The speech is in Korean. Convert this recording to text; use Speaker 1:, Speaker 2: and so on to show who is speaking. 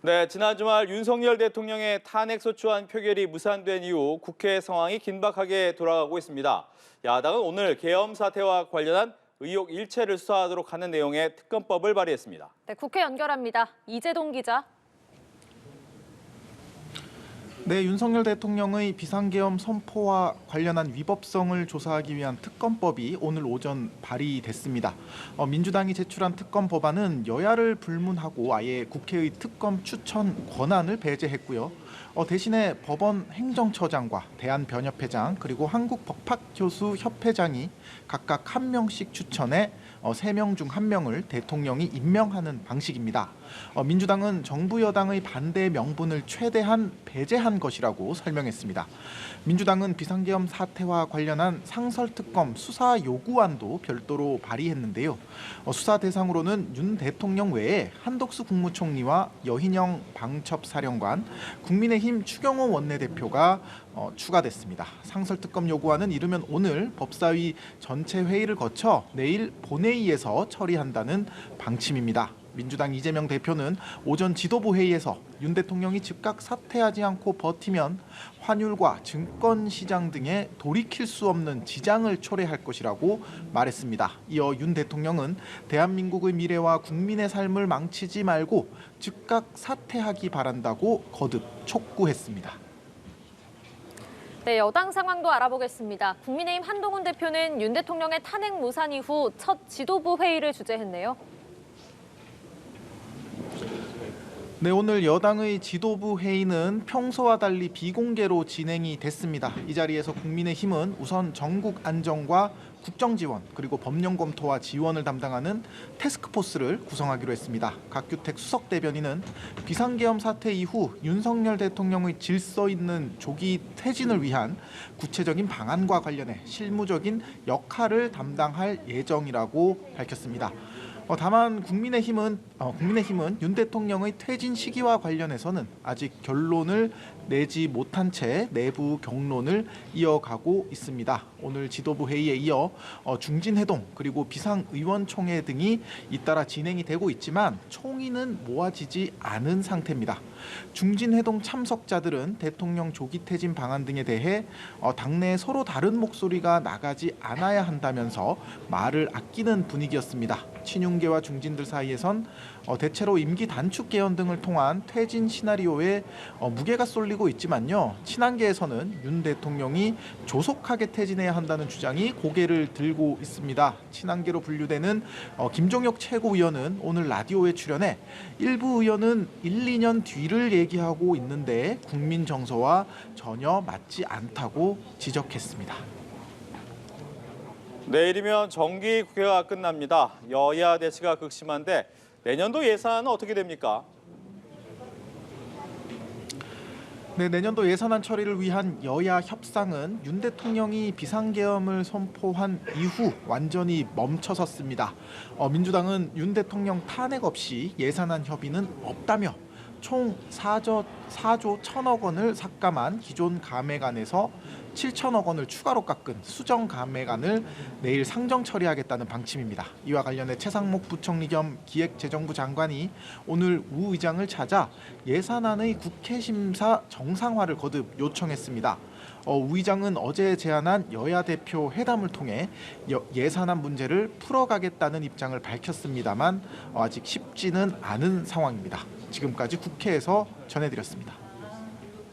Speaker 1: 네, 지난 주말 윤석열 대통령의 탄핵소추안 표결이 무산된 이후 국회 상황이 긴박하게 돌아가고 있습니다. 야당은 오늘 계엄 사태와 관련한 의혹 일체를 수사하도록 하는 내용의 특검법을 발의했습니다.
Speaker 2: 네, 국회 연결합니다. 이재동 기자.
Speaker 3: 네, 윤석열 대통령의 비상계엄 선포와 관련한 위법성을 조사하기 위한 특검법이 오늘 오전 발의됐습니다. 민주당이 제출한 특검 법안은 여야를 불문하고 아예 국회의 특검 추천 권한을 배제했고요. 대신에 법원 행정처장과 대한변협회장 그리고 한국법학교수협회장이 각각 1명씩 추천해 3명 중 1명을 대통령이 임명하는 방식입니다. 민주당은 정부 여당의 반대 명분을 최대한 배제한 것이라고 설명했습니다. 민주당은 비상계엄 사태와 관련한 상설특검 수사 요구안도 별도로 발의했는데요. 수사 대상으로는 윤 대통령 외에 한덕수 국무총리와 여인영 방첩사령관, 국민의힘 추경호 원내대표가 추가됐습니다. 상설특검 요구안은 이르면 오늘 법사위 전체 회의를 거쳐 내일 본회의에서 처리한다는 방침입니다. 민주당 이재명 대표는 오전 지도부 회의에서 윤 대통령이 즉각 사퇴하지 않고 버티면 환율과 증권시장 등에 돌이킬 수 없는 지장을 초래할 것이라고 말했습니다. 이어 윤 대통령은 대한민국의 미래와 국민의 삶을 망치지 말고 즉각 사퇴하기 바란다고 거듭 촉구했습니다.
Speaker 2: 네, 여당 상황도 알아보겠습니다. 국민의힘 한동훈 대표는 윤 대통령의 탄핵 무산 이후 첫 지도부 회의를 주재했네요.
Speaker 3: 네, 오늘 여당의 지도부 회의는 평소와 달리 비공개로 진행이 됐습니다. 이 자리에서 국민의힘은 우선 전국 안정과 국정지원 그리고 법령 검토와 지원을 담당하는 태스크포스를 구성하기로 했습니다. 각규택 수석 대변인은 비상계엄 사태 이후 윤석열 대통령의 질서 있는 조기 퇴진을 위한 구체적인 방안과 관련해 실무적인 역할을 담당할 예정이라고 밝혔습니다. 다만 국민의힘은 윤 대통령의 퇴진 시기와 관련해서는 아직 결론을 내지 못한 채 내부 경론을 이어가고 있습니다. 오늘 지도부 회의에 이어 중진회동 그리고 비상의원총회 등이 잇따라 진행이 되고 있지만 총의는 모아지지 않은 상태입니다. 중진회동 참석자들은 대통령 조기 퇴진 방안 등에 대해 당내에 서로 다른 목소리가 나가지 않아야 한다면서 말을 아끼는 분위기였습니다. 친윤계와 중진들 사이에선 대체로 임기 단축 개헌 등을 통한 퇴진 시나리오에 무게가 쏠리고 있지만요. 친한계에서는 윤 대통령이 조속하게 퇴진해야 한다는 주장이 고개를 들고 있습니다. 친한계로 분류되는 김종혁 최고위원은 오늘 라디오에 출연해 일부 의원은 1, 2년 뒤를 얘기하고 있는데 국민 정서와 전혀 맞지 않다고 지적했습니다.
Speaker 1: 내일이면 정기국회가 끝납니다. 여야 대치가 극심한데 내년도 예산은 어떻게 됩니까?
Speaker 3: 네, 내년도 예산안 처리를 위한 여야 협상은 윤 대통령이 비상계엄을 선포한 이후 완전히 멈춰섰습니다. 민주당은 윤 대통령 탄핵 없이 예산안 협의는 없다며 총 4조 1천억 원을 삭감한 기존 감액안에서 7천억 원을 추가로 깎은 수정 감액안을 내일 상정 처리하겠다는 방침입니다. 이와 관련해 최상목 부총리 겸 기획재정부 장관이 오늘 우 의장을 찾아 예산안의 국회 심사 정상화를 거듭 요청했습니다. 우 의장은 어제 제안한 여야 대표 회담을 통해 예산안 문제를 풀어가겠다는 입장을 밝혔습니다만 아직 쉽지는 않은 상황입니다. 지금까지 국회에서 전해드렸습니다.